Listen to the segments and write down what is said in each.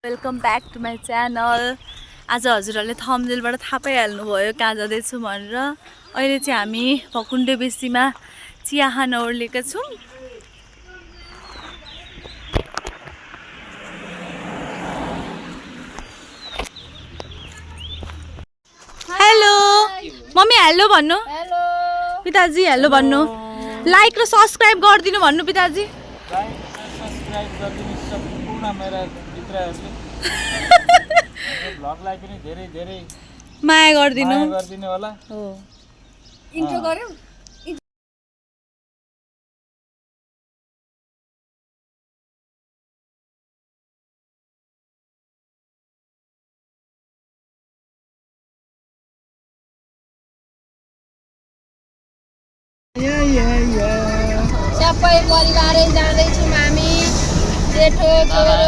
Welcome back to my channel. आज हजुरहरूले थम्बनेलबाट थाहा पाइहाल्नुभयो कहाँ जाँदैछु भनेर। अहिले चाहिँ हामी भकुण्डे बेसीमा चिया खान ओर्लेका छौँ। हेलो मम्मी, हेलो भन्नु। हेलो पिताजी हेलो भन्नु। लाइक र सब्सक्राइब गरिदिनु भन्नु पिताजी। भ्लगलाई पनि धेरै धेरै माया गरिदिनु होला। हो। इन्ट्रो गर्यौ सबै परिवारै जाँदैछौँ हामी। जेठो छोरो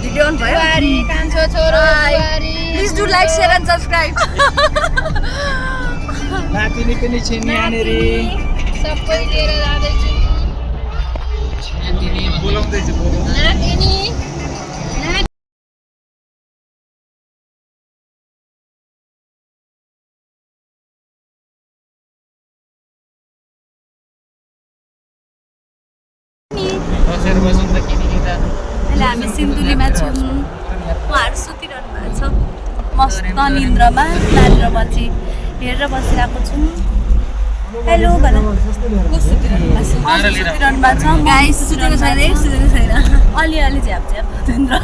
भिडियो अन भयो। बुहारी कान्छो छोरो बुहारी। Please do like share and subscribe. नातिनी पनि छिन् यहाँनेरि सबै लिएर जाँदैछु। बोलाउँदैछु नातिनी अहिले हामी सिन्धुलीमा छौँ। उहाँहरू सुतिरहनु भएको छ मस्त निन्द्रमा। नानी र म चाहिँ हेरेर बसिरहेको छौँ। हेलो भन। को सुतिरहनु भएको छ? सुतिरहनु भएको छ। गाइस सुतेको छैन है? सुतेको छैन। अलिअलि झ्याप झ्याप निन्द्र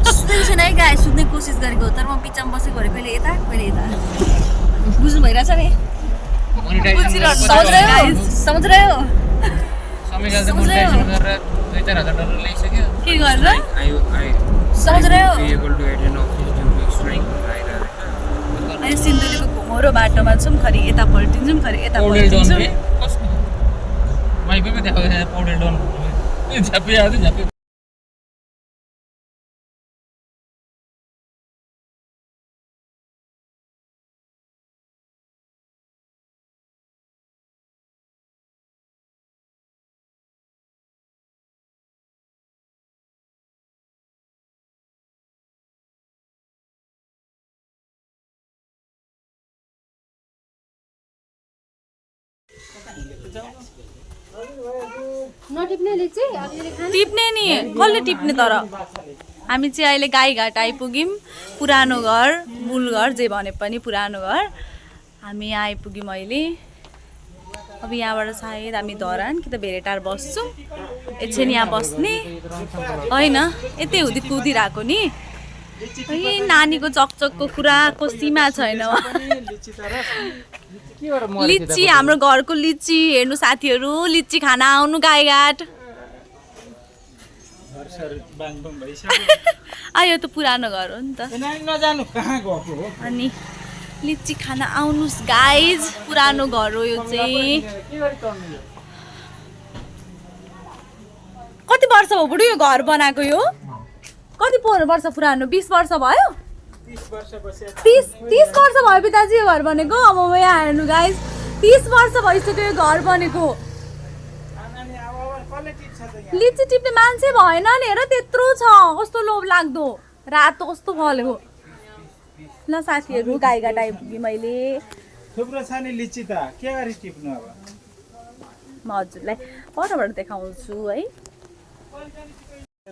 सुतेको छैन है गाइस। सुत्ने कोसिस गरेको तर म बिचमा बसेको भरे कहिले यता कहिले यता। बुझ्नु भइरहेछ नि? समझ रहे हो? के गरेर समझ रहे हो? अहिले सिन्धुलीको घुमौरो बाटोमा छौँ। खरि यता पल्टिन्छौँ खरि यता पल्टिन्छौँ। नटिप्ने लिची टिप्ने नि कसले टिप्ने? तर हामी चाहिँ अहिले गाईघाट आइपुग्यौँ। पुरानो घर मूल घर जे भने पनि पुरानो घर हामी यहाँ आइपुग्यौँ अहिले। अब यहाँबाट सायद हामी धरान कि त भेरेटार बस्छौँ। एकछिन यहाँ बस्ने होइन यतै हुँदै कुदिरहेको नि। ए नानीको चकचकको कुराको सीमा छैन। लिची हाम्रो घरको लिची हेर्नु साथीहरू। लिची खान आउनु गाईघाट। यो त पुरानो घर हो नि त। नजानु कहाँ गएको हो? अनि लिची खान आउनुहोस् गाइज। पुरानो घर हो यो चाहिँ। कति वर्ष भयो बुढी यो घर बनाएको? यो कति वर्ष पुरानो? 20 वर्ष भयो? 30 वर्ष भयो पिताजी यो घर बनेको। अब म यहाँ हेर्नु गाइज 30 वर्ष भइसक्यो यो घर बनेको। लिची टिप्ने मान्छे भएन नि। हेर त्यत्रो छ। कस्तो लोभ लाग्दो रातो कस्तो फलेको। ल साथीहरू गाईघाट आइपुगेँ मैले। थुप्रो छ नि लिची त के गरी टिप्नु अब? म हजुरलाई परबाट देखाउँछु है।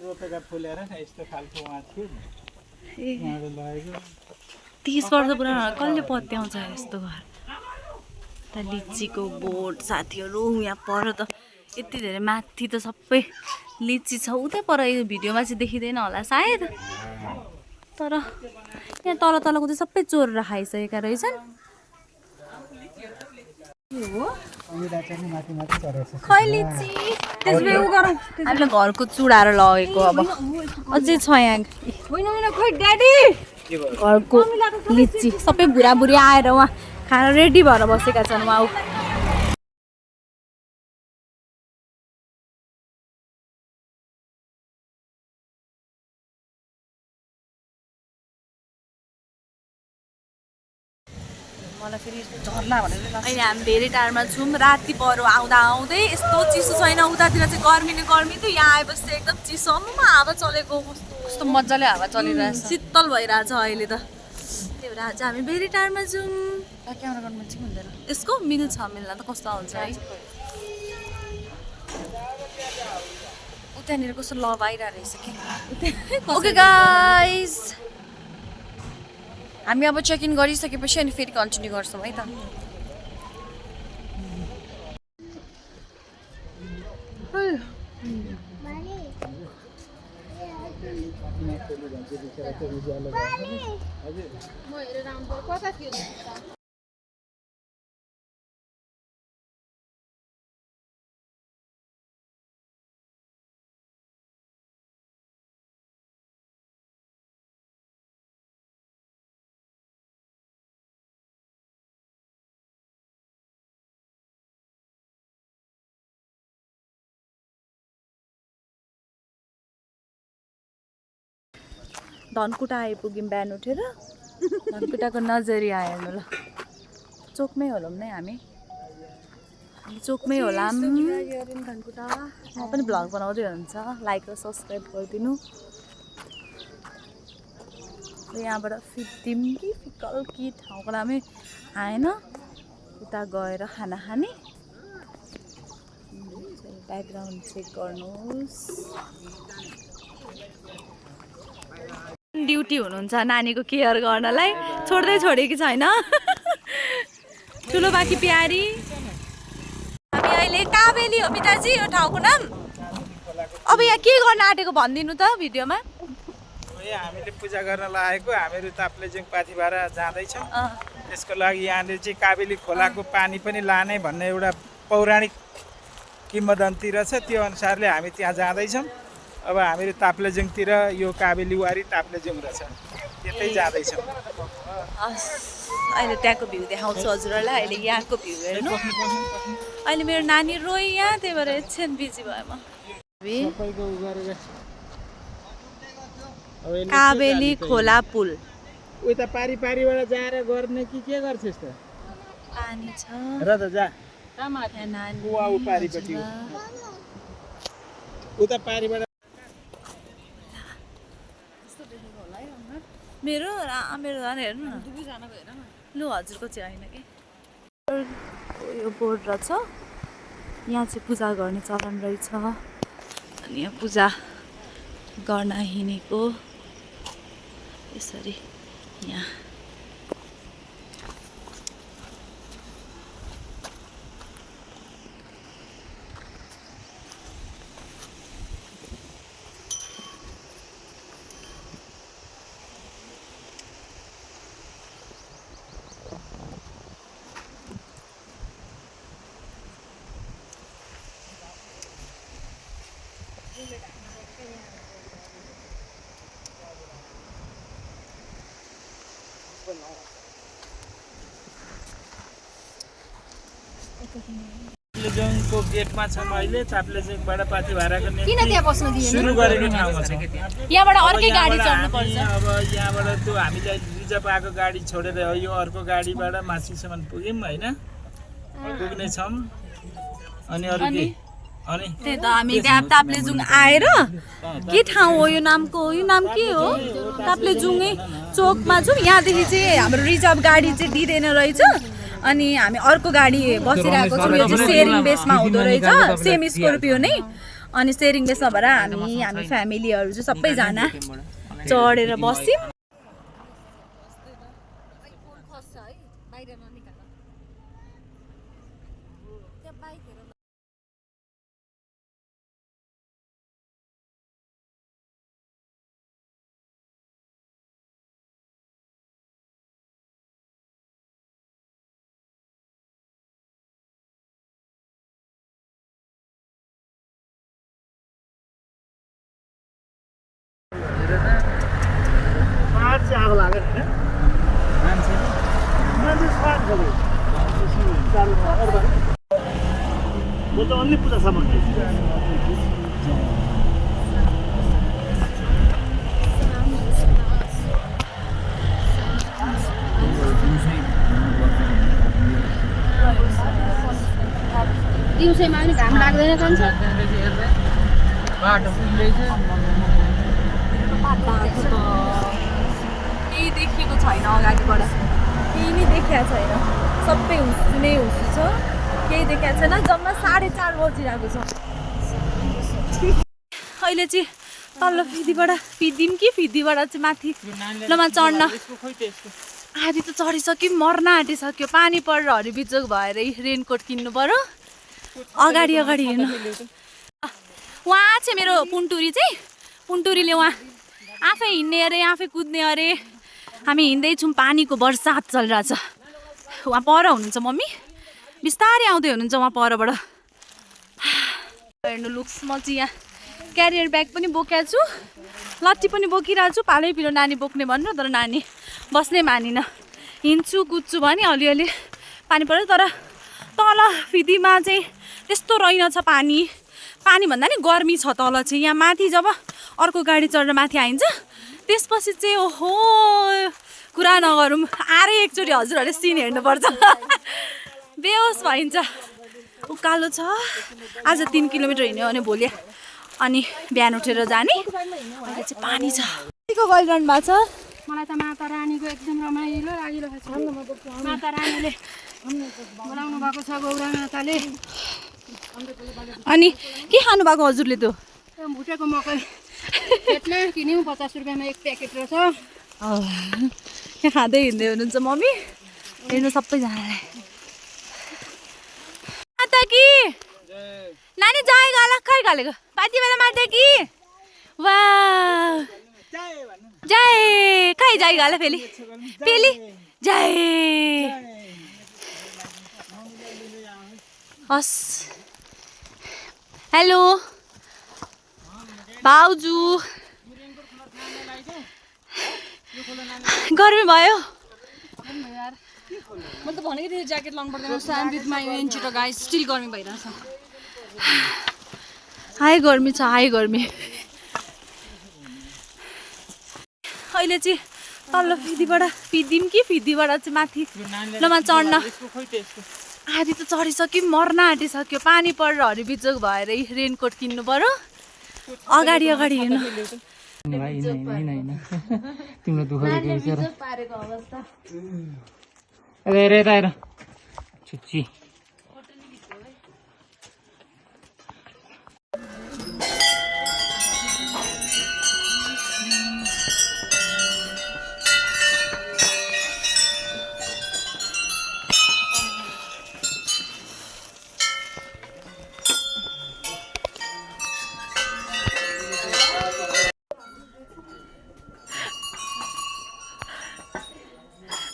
रोपेका फुलेर यस्तो खालको उहाँ थियो नि। 30 वर्ष पुरानो कसले पत्याउँछ यस्तो घर? त लिचीको बोट साथीहरू यहाँ पर त यति धेरै माथि त सबै लिची छ। उतै पर यो भिडियोमा चाहिँ देखिँदैन होला सायद। तर यहाँ तल तलको चाहिँ सबै चोरेर खाइसकेका रहेछन्। खै लिची त्यसले उ गरौँ। हामीले घरको चुडाएर लगेको अब अझै छ यहाँ। खै ड्याडी घरको लिची सबै बुढाबुढी आएर उहाँ खाना रेडी भएर बसेका छन्। उहाँ मलाई फेरि झर्ला भनेर लाग्छ। अहिले हामी धेरै टाढामा छौँ। राति परो आउँदा आउँदै यस्तो चिसो छैन, उतातिर चाहिँ गर्मी नै गर्मी थियो, यहाँ आएपछि चाहिँ एकदम चिसोमा हावा चलेको कस्तो मजाले हावा चलिरहेछ। शीतल भइरहेछ अहिले त। त्यही भएर आज हामी धेरै टाढामा छौँ। क्यामेरा गर्नु मान्छे हुँदैन यसको मिल्छ मिल्न त कस्तो हुन्छ है। उतानिर कस्तो लभ आइरहेको रहेछ कि। ओके गाइस, हामी अब चेक इन गरिसकेपछि अनि फेरि कन्टिन्यू गर्छौँ है त। धनकुटा आइपुग्यौँ बिहान उठेर। धनकुटाको नजरिया हेर्नु ल, चोकमै होलौँ नै हामी चोकमै होला। धनकुटा म पनि भ्लग बनाउँदै हुन्छ, लाइक र सब्सक्राइब गरिदिनु। यहाँबाट फिटिम कि फिकल कि ठाउँको नामै आएन, उता गएर खाना खाने। ब्याकग्राउन्ड चेक गर्नुहोस्। ड्युटी हुनुहुन्छ नानीको केयर गर्नलाई, छोड्दै छोडेकी छैन। ठुलो बाँकी प्यारी। हामी अहिले काबेली हो पिताजी यो ठाउँको नाम। अब यहाँ के गर्न आँटेको भनिदिनु त भिडियोमा। हामीले पूजा गर्न लागेको हामीहरू ताप्लेजुङ पाथिभारा जाँदैछौँ। त्यसको लागि यहाँले चाहिँ काबेली खोलाको पानी पनि लाने भन्ने एउटा पौराणिक किम्वदन्ती रहेछ, त्यो अनुसारले हामी त्यहाँ जाँदैछौँ। अब हामीहरू ताप्लेजुङतिर यो काबेलीवारी ताप्लेजुङ रहेछ, त्यतै जाँदैछौँ। अहिले त्यहाँको भ्यू देखाउँछु हजुरहरूलाई। अहिले यहाँको भ्यू हेर्नु। अहिले मेरो नानी रोइ यहाँ, त्यही भएर एकछिन बिजी भयो म। काबेली खोला पुल उता पारी पारीबाट जाएर गर्ने कि के गर्छस् त? पानी छ र त जा नानी ऊ पारीपट्टि उता पारीबाट मेरो मेरो झन् हेर्नु न। लु हजुरको चाहिँ होइन कि यो बोर्ड रहेछ, यहाँ चाहिँ पूजा गर्ने चलन रहेछ। अनि यहाँ पूजा गर्न हिँडेको यसरी यहाँ। ताप्लेजुङको गेटमा छौँ अहिले। ताप्लेजुङबाट पाथिभाराको किन त्यहाँ बस्न दिएन? सुरु गरेको ठाउँमा छौँ। यहाँबाट अर्कै गाडी चढ्नु पर्छ। अब यहाँबाट त्यो हामीलाई रिजर्भ आएको गाडी छोडेर यो अर्को गाडीबाट माथिसम्म पुग्यौँ होइन, पुग्नेछौँ। अनि अरू के? अनि त्यही त हामी त्यहाँ ताप्लेजुङ आएर के ठाउँ हो यो नामको, यो नाम के हो? ताप्लेजुङै चोकमा छौँ। यहाँदेखि चाहिँ हाम्रो रिजर्भ गाडी चाहिँ दिँदैन रहेछ, अनि हामी अर्को गाडी बसिरहेको छौँ। यो चाहिँ सेयरिङ बेसमा हुँदो रहेछ, सेम स्कर्पियो नै। अनि सेयरिङ बेसमा भएर हामी फ्यामिलीहरू चाहिँ सबैजना चढेर बस्यौँ। आगो लाग्यो होइन मान्छे म त अन्य पूजा सामग्री दिउँसैमा पनि घाम लाग्दैन कान्छ बाटो पुग्दैछ केही देखेको छैन अगाडिबाट केही नै देखेको छैन सबै हुस्सु नै हुस्सु छ केही देखेको छैन जम्मा 4:30 बजिरहेको छ अहिले चाहिँ तल्लो फिदीबाट चाहिँ माथि लमा चढ्न आधी त चढिसक्यो मर्न आँटिसक्यो पानी परेर हरिबिजोग भएर रेनकोट किन्नु पर्यो अगाडि हिँड्नु उहाँ चाहिँ मेरो पुन्टुरीले उहाँ आफै हिँड्ने अरे आफै कुद्ने अरे हामी हिँड्दैछौँ पानीको बर्सात चलिरहेछ उहाँ पर हुनुहुन्छ मम्मी बिस्तारै आउँदै हुनुहुन्छ उहाँ परबाट हेर्नु लुक्स म चाहिँ यहाँ क्यारियर ब्याग पनि बोकेको छु लट्ठी पनि बोकिरहेको छु पालै पिलो नानी बोक्ने भनेर तर नानी बस्नै मानिन हिँड्छु कुद्छु भने अलिअलि पानी पर्यो तर तल फिदीमा चाहिँ त्यस्तो रहेनछ पानी भन्दा नि गर्मी छ तल चाहिँ यहाँ माथि जब अर्को गाडी चढेर माथि आइन्छ त्यसपछि चाहिँ ओहो कुरा नगरौँ आरै एकचोटि हजुरहरूले सिन हेर्नुपर्छ बेहोस भइन्छ उकालो छ आज 3 किलोमिटर हिँड्यो भने भोलि अनि बिहान उठेर जाने अहिले चाहिँ पानी छ कतिको गइरहनु भएको छ मलाई त माता रानीको एकदम रमाइलो लागिरहेको छ माता रानीले बोलाउनु भएको छ गौरा माताले अनि के खानु भएको हजुरले त्यो भुटेको मकै पेटमा किन्यौँ 50 रुपियाँमा एक प्याकेट रहेछ यहाँ खाँदै हिँड्दै हुनुहुन्छ मम्मी हेर्नु सबैजनालाई माता कि नानी जाए गाला खै गालेको पाती बेला माता कि वा जाए खै जाए गाला फेली जाए हस् हेलो भाउजू गर्मी भयो मैले त भनेको थिएँ ज्याकेट लाउनु पर्दैन stand with my NGO guys still गर्मी भइरहेछ हाई गर्मी छ हाई गर्मी अहिले चाहिँ तल्लो फिदीबाट चाहिँ माथि लमा चढ्न आधी त चढिसक्यो मर्न आँटिसक्यो पानी परेर हरिबिजोग भएर रेनकोट किन्नु पर्यो अगाडि हिँड्नु तिम्रो दुःख पारेको अवस्था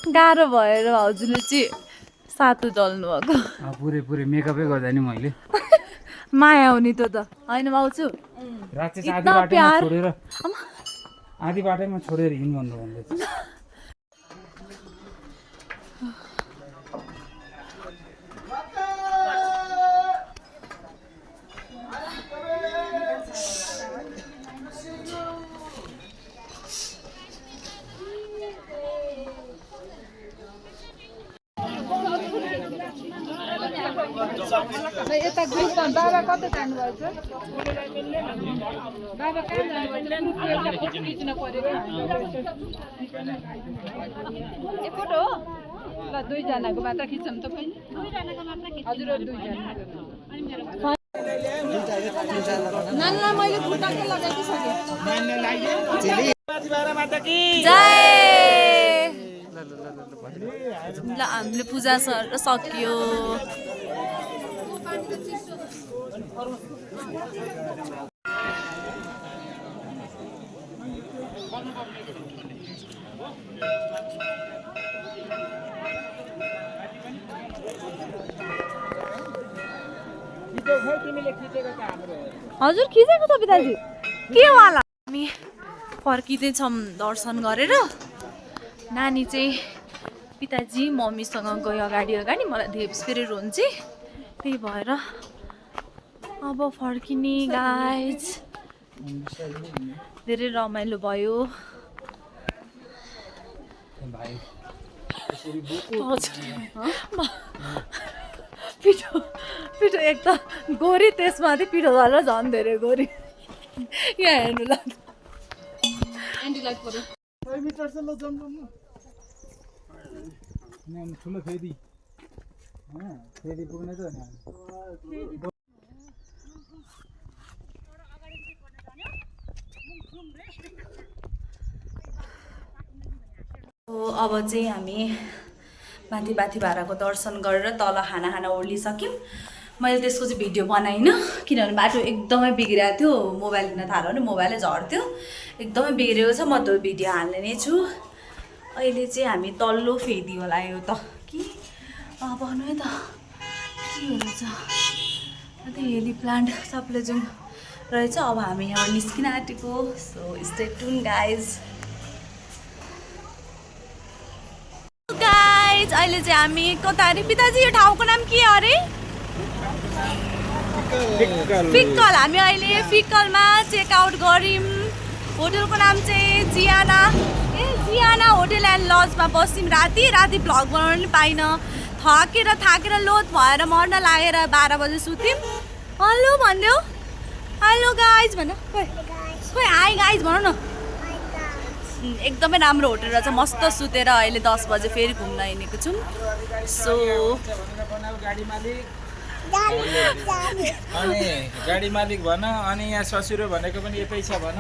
गाह्रो भएर हजुरले चाहिँ सातु दल्नु भएको पुरै मेकअपै गर्दा नि मैले माया हुने त होइन भाउजू आधी बाटैमा छोडेर हिँड भन्नु भन्दैछ यता ग्रुपमा बाबा कता जानुभएको छ बाबा कहाँ जानुभएको खिच्न परेको ए फोटो हो ल दुईजनाको मात्र खिच्छौँ त पहिले हजुरहरू दुईजना नानीलाई मैले खुट्टाकै लगाइदिइसकेँ ल हामीले पूजा सकियो हजुर खिचेको छ पिताजी के वाला हामी फर्किँदैछौँ दर्शन गरेर नानी चाहिँ पिताजी मम्मीसँग गयो अगाडि मलाई धेप्स फेरि हुन्छ त्यही भएर अब फर्किने गाइज धेरै रमाइलो भयो पिठो पिठो एक त गोरी त्यसमाथि पिठो गरेर झन् धेरै गोरी यहाँ हेर्नु ल एन्टीलाई पऱ्यो ठुलो फेरि फेरि पुग्ने त हो अब चाहिँ हामी माथि बाथी भाडाको दर्शन गरेर तल खाना खाना ओर्लिसक्यौँ मैले त्यसको चाहिँ भिडियो बनाइनँ किनभने बाटो एकदमै बिग्रिएको थियो मोबाइल लिन थाल्यो भने मोबाइलै झर्थ्यो एकदमै बिग्रेको छ म त्यो भिडियो हाल्ने नै छु अहिले चाहिँ हामी तल्लो फेदी होला यो त कि भन्नु है त के हुन्छ त्यो हेली प्लान्ट सबले जुन रहेछ अब हामी यहाँबाट निस्किन आँटेको सो स्टे ट्युन गाइज अहिले चाहिँ हामी कता अरे पिताजी यो ठाउँको नाम के अरे फिक्कल हामी अहिले फिक्कलमा चेकआउट गऱ्यौँ होटलको नाम चाहिँ जियाना होटल एन्ड लजमा बस्यौँ राति भ्लग बनाउनु पनि पाइनँ थाकेर लोत भएर मर्न लागेर 12 बजे सुत्यौँ हेलो भन्देऊ हेलो गाइज भन खोइ हाई गाइज भन न एकदमै राम्रो होटल रहेछ मस्त सुतेर अहिले 10 बजे फेरि घुम्न हिँडेको छौँ सो अनि गाडी मालिक भन अनि यहाँ ससुरो भनेको पनि यतै छ भन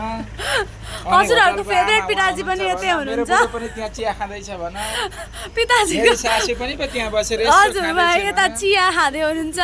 हजुरहरूको फेभरेट पिताजी पनि यतै हुनुहुन्छ पनि त्यहाँ चिया खाँदैछ भन पिताजीको सासू पनि त्यहाँ बसेर हजुर यता चिया खाँदै हुनुहुन्छ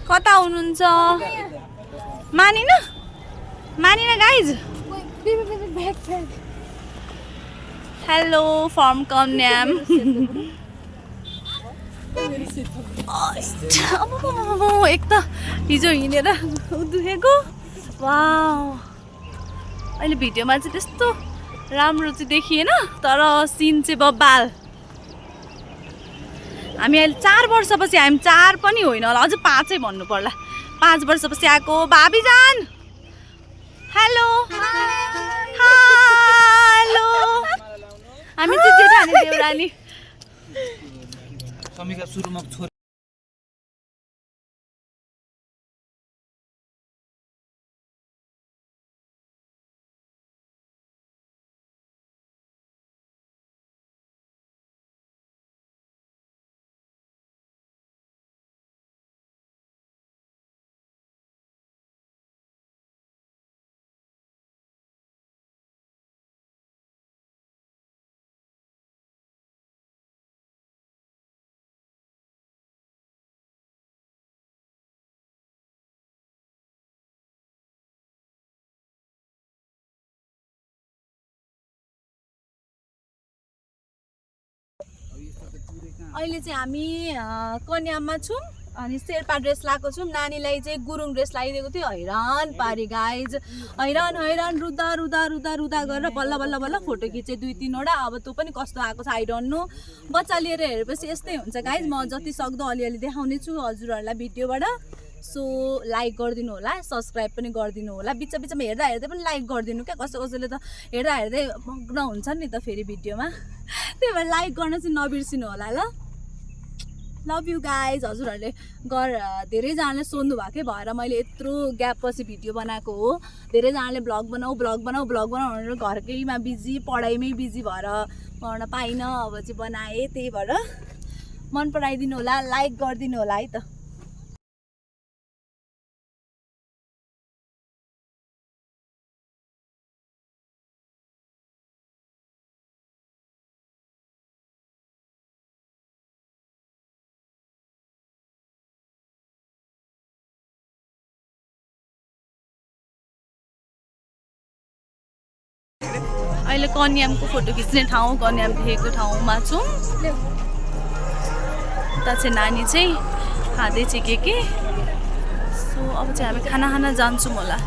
कता हुनुहुन्छ मानिन गाइज हेलो फ्रम कन्याम एक त हिजो हिँडेर दुखेको वाउ अहिले भिडियोमा चाहिँ त्यस्तो राम्रो चाहिँ देखिएन तर सिन चाहिँ बब्बाल हामी अहिले 4 वर्षपछि हामी 4 पनि होइन होला अझ 5 भन्नु पर्ला 5 वर्षपछि आएको भाबी जान हेलो हेलो हामी चाहिँ जेठानी देउरानी समीका सुरुमा अहिले चाहिँ हामी कन्याममा छौँ अनि शेर्पा ड्रेस लगाएको छौँ नानीलाई चाहिँ गुरुङ ड्रेस लगाइदिएको थियो हैरान पारी गाइज हैरान रुदा गरेर बल्ल फोटो खिचेँ 2-3 वटा अब त्यो पनि कस्तो आएको छ आई डोन्ट नो बच्चा लिएर हेरेपछि यस्तै हुन्छ गाइज म जति सक्दो अलिअलि देखाउने छु हजुरहरूलाई भिडियोबाट सो लाइक गरिदिनु होला सब्सक्राइब पनि गरिदिनु होला बिचमा हेर्दा पनि लाइक गरिदिनु क्या कसैले त हेर्दै मग्न हुन्छ नि त फेरि भिडियोमा त्यही भएर लाइक गर्न चाहिँ नबिर्सिनु होला ल लभ यु गाइज हजुरहरूले धेरैजनाले सोध्नु भएकै भएर मैले यत्रो ग्याप पछि भिडियो बनाएको हो धेरैजनाले भ्लग बनाऊ भनेर घरकैमा बिजी पढाइमै बिजी भएर पढ्न पाइनँ अब चाहिँ बनाएँ त्यही भएर मन पराइदिनु होला लाइक गरिदिनु होला है त। अहिले कन्यामको फोटो खिच्ने ठाउँ कन्याम देखेको ठाउँमा छौँ उता चाहिँ नानी चाहिँ खाँदैछ के सो अब चाहिँ हामी खाना खान जान्छौँ होला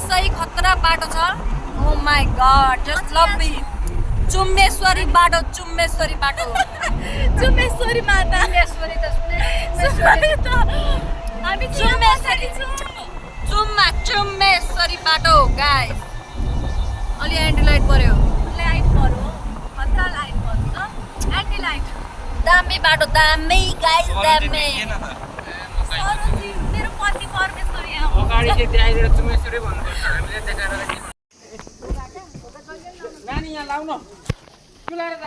सही खतरा बाटो छ oh my god just love me Chummeshwari बाटो चुम्मेश्वरी माता चुम्मेश्वरी त हामी चुम्मेश्वरी बाटो गाइस अलि एन्टी लाइट पर्यो खतरा लाइट पर्यो एन्टी लाइट दामी बाटो दामी गाइस दामी मेरो पति परमेश्वरी अगाडि चाहिँ त्यहाँनिर चुमेश्वरी भन्नुपर्छ हामीले देखाएर नानी यहाँ लाउनु चुलाएर त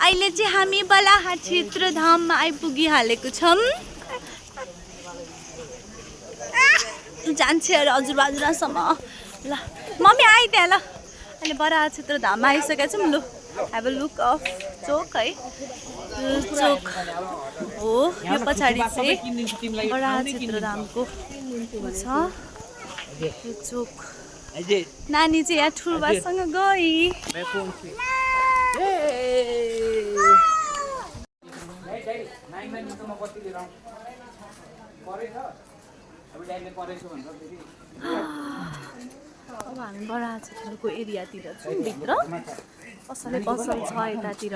अहिले चाहिँ हामी बलाहाट क्षेत्रधाममा आइपुगिहालेको छौँ जान्छ अरे हजुरबाजुरासम्म ल मम्मी आइ त्यहाँ ल अहिले बलाहाट क्षेत्रधाममा आइसकेको छौँ लु हेभ अ लुक अफ चोक है चोक हो यो पछाडि चाहिँ बलाहाट क्षेत्रधामको छ यो चोक नानी चाहिँ यहाँ ठुलबासँग गई अब हामी बडाहा क्षेत्रको एरियातिर छौँ भित्र कसैले पसल छ यतातिर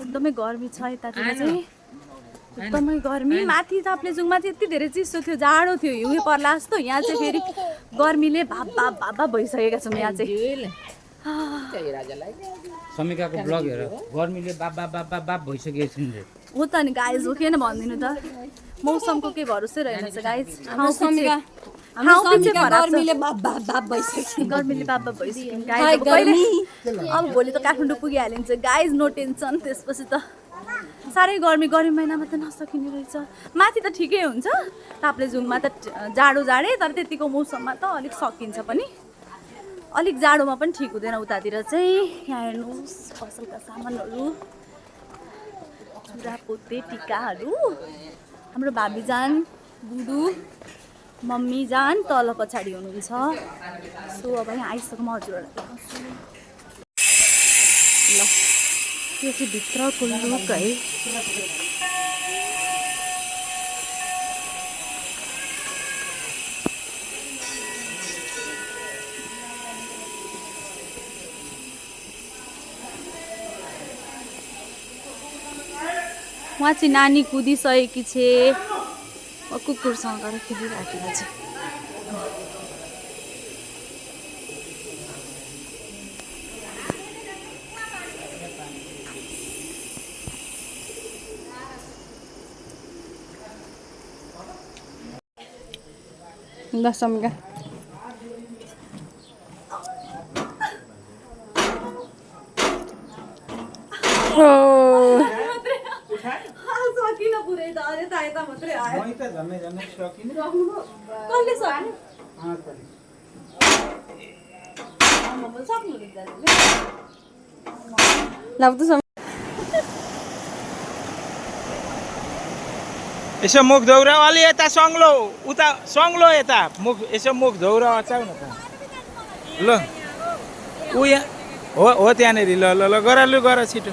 एकदमै गर्मी छ यतातिर चाहिँ एकदमै गर्मी माथि ताप्लेजुङमा चाहिँ यति धेरै चिसो थियो जाडो थियो हिउँ पर्ला जस्तो यहाँ चाहिँ फेरि गर्मीले भाप भाप भाप भाप भइसकेका छौँ यहाँ चाहिँ समिकाको ब्लग हेर गर्मीले बाप बाप बाप बाप बाप भइसकेको छ नि हो त नि गाइज हो किन भनिदिनु त मौसमको केही भरोसै रहेनछ गाइज गर्मीले बाप बाप बाप भइसक्यो अब भोलि त काठमाडौँ पुगिहालिन्छ गाइज नो टेन्सन त्यसपछि त साह्रै गर्मी महिनामा त नसकिने रहेछ माथि त ठिकै हुन्छ ताप्लेजुङमा त जाडो जाडै तर त्यतिको मौसममा त अलिक सकिन्छ पनि अलिक जाडोमा पनि ठिक हुँदैन उतातिर चाहिँ यहाँ हेर्नुहोस् फसलका सामानहरू चुरा पोते टिकाहरू हाम्रो भाबी जान बुडु मम्मी जान तल पछाडि हुनुहुन्छ सो अब यहाँ आइसक्नु हजुरहरूलाई देखाउँछु ल यो चाहिँ भित्रको लुक है उहाँ चाहिँ नानी कुदिसकेकी छे कुकुरसँग गएर खेलिराखेको छ ल समगा सकिन पुरै त अरे ताइता मात्रै आयो म त झन्नै झन्नै सकिन कसले सक्नु सक्नु यसो मुख धौरा अलि यता सङ्लो उता सङ्लो यता मुख यसो मुख धौरा अचाउ न त ल ऊ यहाँ हो त्यहाँनिर ल ल ल गर लु गर छिटो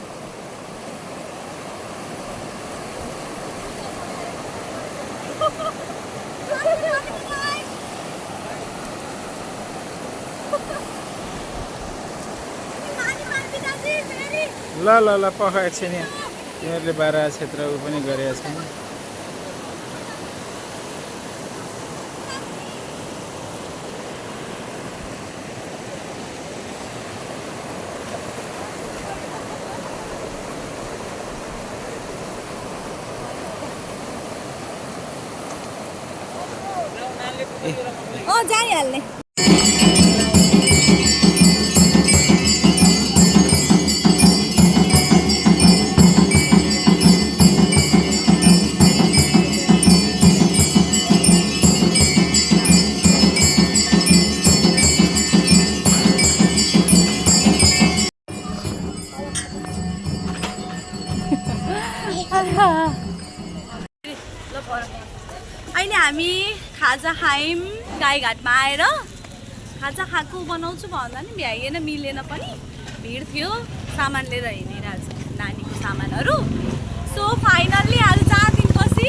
ल ल ल पख एकछिन तिमीहरूले बाह्र क्षेत्र ऊ पनि गरेका छैन जाइहाल्ने खायौँ गाईघाटमा आएर। खाजा खाएको बनाउँछु भन्दा नि भ्याइएन, मिलेन पनि, भिड थियो, सामान लिएर हिँडिरहेको छु, नानीको सामानहरू। सो फाइनल्ली आज 4 दिनपछि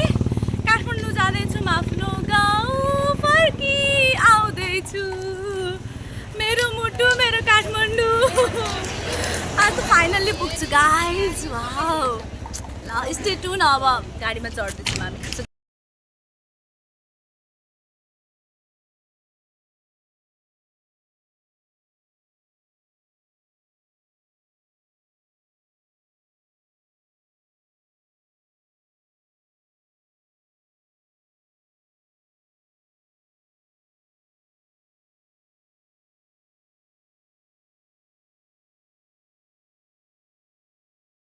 काठमाडौँ जाँदैछु, आफ्नो गाउँ फर्की आउँदैछु, मेरो मुटु मेरो काठमाडौँ। आज फाइनल्ली पुग्छु गाइज। वाउ, ल स्टे ट्युन, अब गाडीमा चढ्दैछु।